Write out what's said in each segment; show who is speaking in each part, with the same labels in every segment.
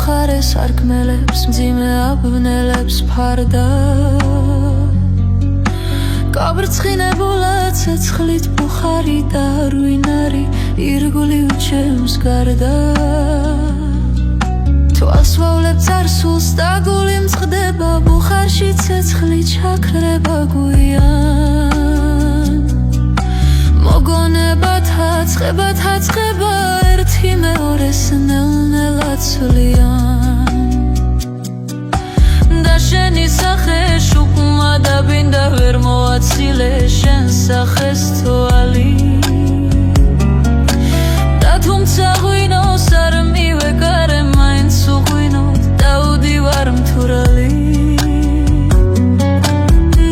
Speaker 1: მხარე სარკმელებს მძიმე აბნელებს ფარდა გაბრწყინებულა ცეცხლით ბუხარი და რუინარი ირგული უჩემს გარდა თვალს ვავლებ წარსულს და გული მწყდება ბუხარში ცეცხლი ჩაქრება გვიან მოგონებათ აწყება ერთი მეორეს ნელ-ნელა ცვლიან და შენი სახე შუქმა დაბინდა ვერ მოაცილე შენ სახეს თვალი და თუმცა ღვინოს არ მივეკარე მაინც უღვინოთ დაუდივარ მთვრალი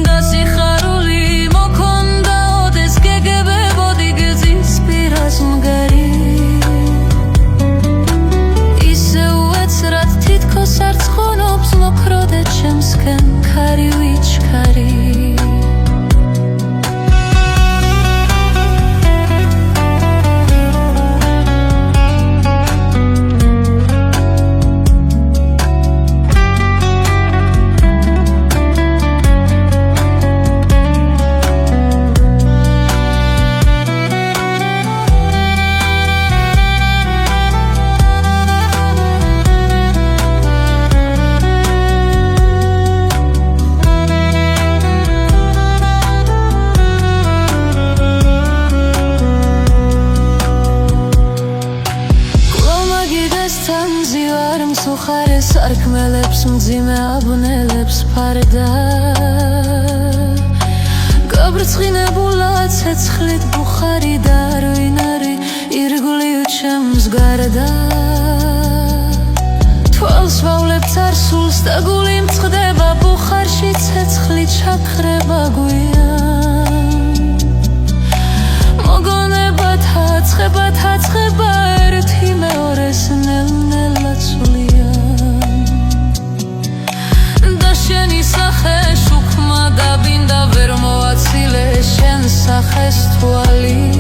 Speaker 1: და სიხარული მოქონდა ოდეს გეგებებოდი გზის პირას მგარი ისე უეცრად თითქოს არ ცხონობს მოქროდე ჩემსკენ ქარი ვიჩქარი მხარე სარკმელებს მძიმე აბნელებს ფარდა გაბრწყინებულა ცეცხლით ბუხარი და რუინარი ირგული უჩემს გარდა თვალს ვავლებ წარსულს და გული მწყდება ბუხარში ცეცხლი ჩაქრება გვიან მოგონებათ აწყება ერთი მეორეს ნელ-ნელა ცვლიან და შენი სახე შუქმა დაბინდა ვერ მოაცილე შენ სახეს თვალი